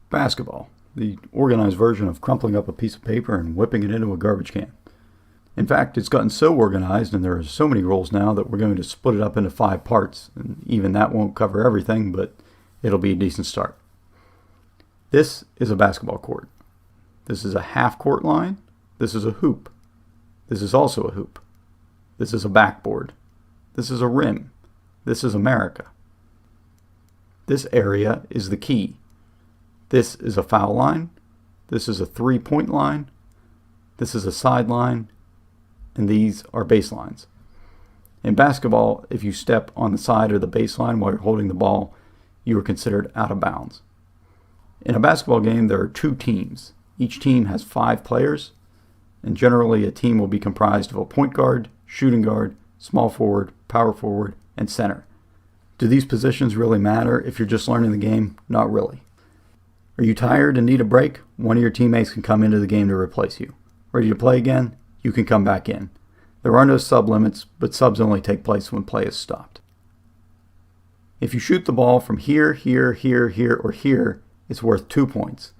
Basketball, the organized version of crumpling up a piece of paper and whipping it into a garbage can. In fact, it's gotten so organized and there are so many rules now that we're going to split it up into 5 parts, and even that won't cover everything, but it'll be a decent start. This is a basketball court. This is a half court line. This is a hoop. This is also a hoop. This is a backboard. This is a rim. This is America. This area is the key. This is a foul line. This is a 3-point line. This is a sideline. And these are baselines. In basketball, if you step on the side or the baseline while you're holding the ball, you are considered out of bounds. In a basketball game, there are 2 teams. Each team has 5 players, and generally a team will be comprised of a point guard, shooting guard, small forward, power forward, and center. Do these positions really matter if you're just learning the game? Not really. Are you tired and need a break? One of your teammates can come into the game to replace you. Ready to play again? You can come back in. There are no sub limits, but subs only take place when play is stopped. If you shoot the ball from here, here, here, here, or here, it's worth 2 points.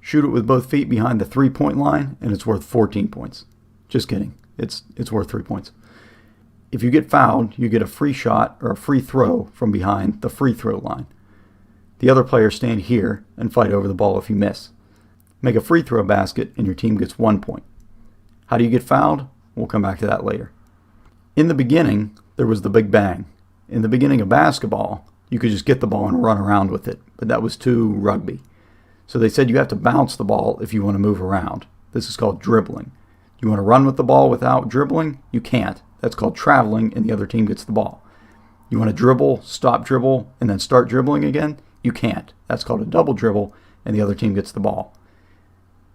Shoot it with both feet behind the 3-point line, and it's worth 14 points. Just kidding. It's worth 3 points. If you get fouled, you get a free shot or a free throw from behind the free throw line. The other players stand here and fight over the ball if you miss. Make a free throw basket and your team gets 1 point. How do you get fouled? We'll come back to that later. In the beginning, there was the Big Bang. In the beginning of basketball, you could just get the ball and run around with it, but that was too rugby. So they said you have to bounce the ball if you want to move around. This is called dribbling. You want to run with the ball without dribbling? You can't. That's called traveling, and the other team gets the ball. You want to dribble, stop dribble, and then start dribbling again? You can't. That's called a double dribble, and the other team gets the ball.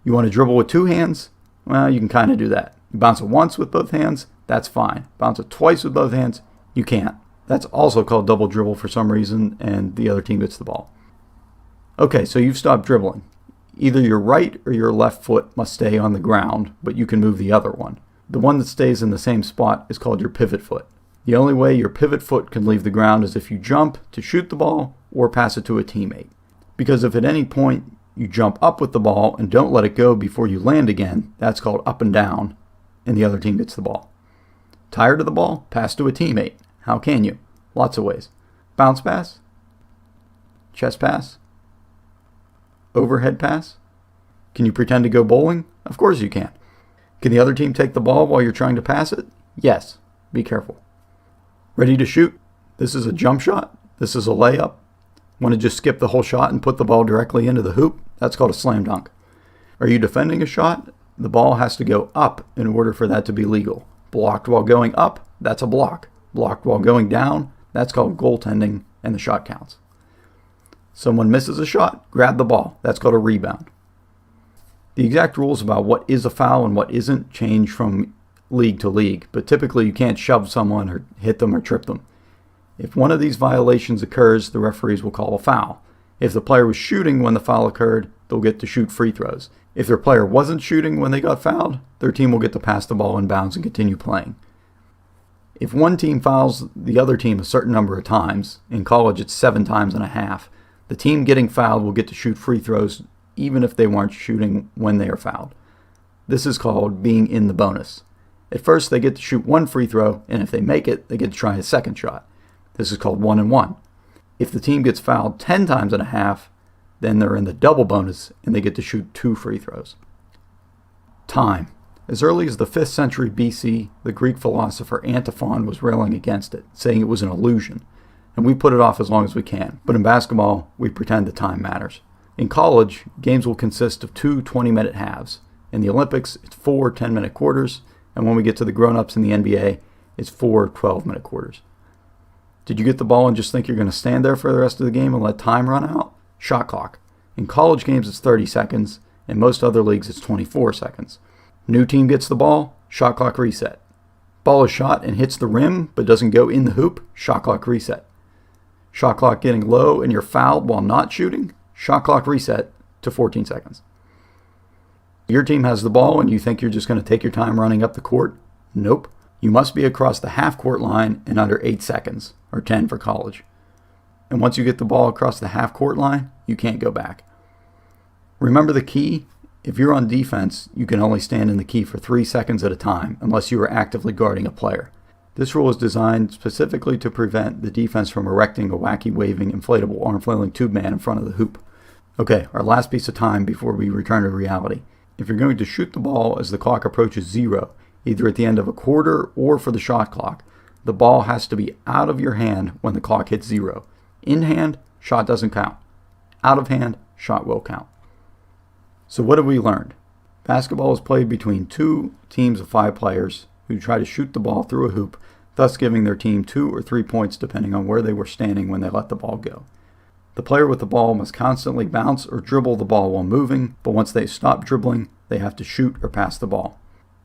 You want to dribble with 2 hands? Well, you can kind of do that. You bounce it once with both hands? That's fine. Bounce it twice with both hands? You can't. That's also called double dribble for some reason, and the other team gets the ball. Okay, so you've stopped dribbling. Either your right or your left foot must stay on the ground, but you can move the other one. The one that stays in the same spot is called your pivot foot. The only way your pivot foot can leave the ground is if you jump to shoot the ball or pass it to a teammate. Because if at any point you jump up with the ball and don't let it go before you land again, that's called up and down, and the other team gets the ball. Tired of the ball? Pass to a teammate. How can you? Lots of ways. Bounce pass? Chest pass? Overhead pass? Can you pretend to go bowling? Of course you can. Can the other team take the ball while you're trying to pass it? Yes. Be careful. Ready to shoot? This is a jump shot. This is a layup. Want to just skip the whole shot and put the ball directly into the hoop? That's called a slam dunk. Are you defending a shot? The ball has to go up in order for that to be legal. Blocked while going up, that's a block. Blocked while going down, that's called goaltending, and the shot counts. Someone misses a shot, grab the ball. That's called a rebound. The exact rules about what is a foul and what isn't change from league to league, but typically you can't shove someone or hit them or trip them. If one of these violations occurs, the referees will call a foul. If the player was shooting when the foul occurred, they'll get to shoot free throws. If their player wasn't shooting when they got fouled, their team will get to pass the ball in bounds and continue playing. If one team fouls the other team a certain number of times, in college it's 7 times and a half, the team getting fouled will get to shoot free throws even if they weren't shooting when they are fouled. This is called being in the bonus. At first they get to shoot 1 free throw, and if they make it, they get to try a second shot. This is called 1-and-1. If the team gets fouled 10 times and a half, then they're in the double bonus and they get to shoot 2 free throws. Time. As early as the 5th century BC, the Greek philosopher Antiphon was railing against it, saying it was an illusion, and we put it off as long as we can. But in basketball, we pretend that time matters. In college, games will consist of 2 20-minute halves. In the Olympics, it's 4 10-minute quarters, and when we get to the grown-ups in the NBA, it's 4 12-minute quarters. Did you get the ball and just think you're going to stand there for the rest of the game and let time run out? Shot clock. In college games, it's 30 seconds. In most other leagues, it's 24 seconds. New team gets the ball, shot clock reset. Ball is shot and hits the rim but doesn't go in the hoop, shot clock reset. Shot clock getting low and you're fouled while not shooting, shot clock reset to 14 seconds. Your team has the ball and you think you're just going to take your time running up the court? Nope. You must be across the half-court line in under 8 seconds, or 10 for college. And once you get the ball across the half-court line, you can't go back. Remember the key? If you're on defense, you can only stand in the key for 3 seconds at a time unless you are actively guarding a player. This rule is designed specifically to prevent the defense from erecting a wacky waving inflatable arm flailing tube man in front of the hoop. Okay, our last piece of time before we return to reality. If you're going to shoot the ball as the clock approaches 0, either at the end of a quarter or for the shot clock, the ball has to be out of your hand when the clock hits 0. In hand, shot doesn't count. Out of hand, shot will count. So what have we learned? Basketball is played between 2 teams of 5 players who try to shoot the ball through a hoop, thus giving their team 2 or 3 points depending on where they were standing when they let the ball go. The player with the ball must constantly bounce or dribble the ball while moving, but once they stop dribbling, they have to shoot or pass the ball.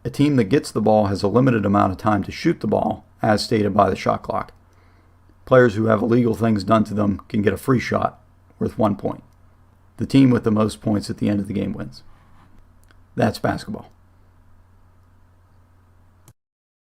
A team that gets the ball has a limited amount of time to shoot the ball, as stated by the shot clock. Players who have illegal things done to them can get a free shot, worth 1 point. The team with the most points at the end of the game wins. That's basketball.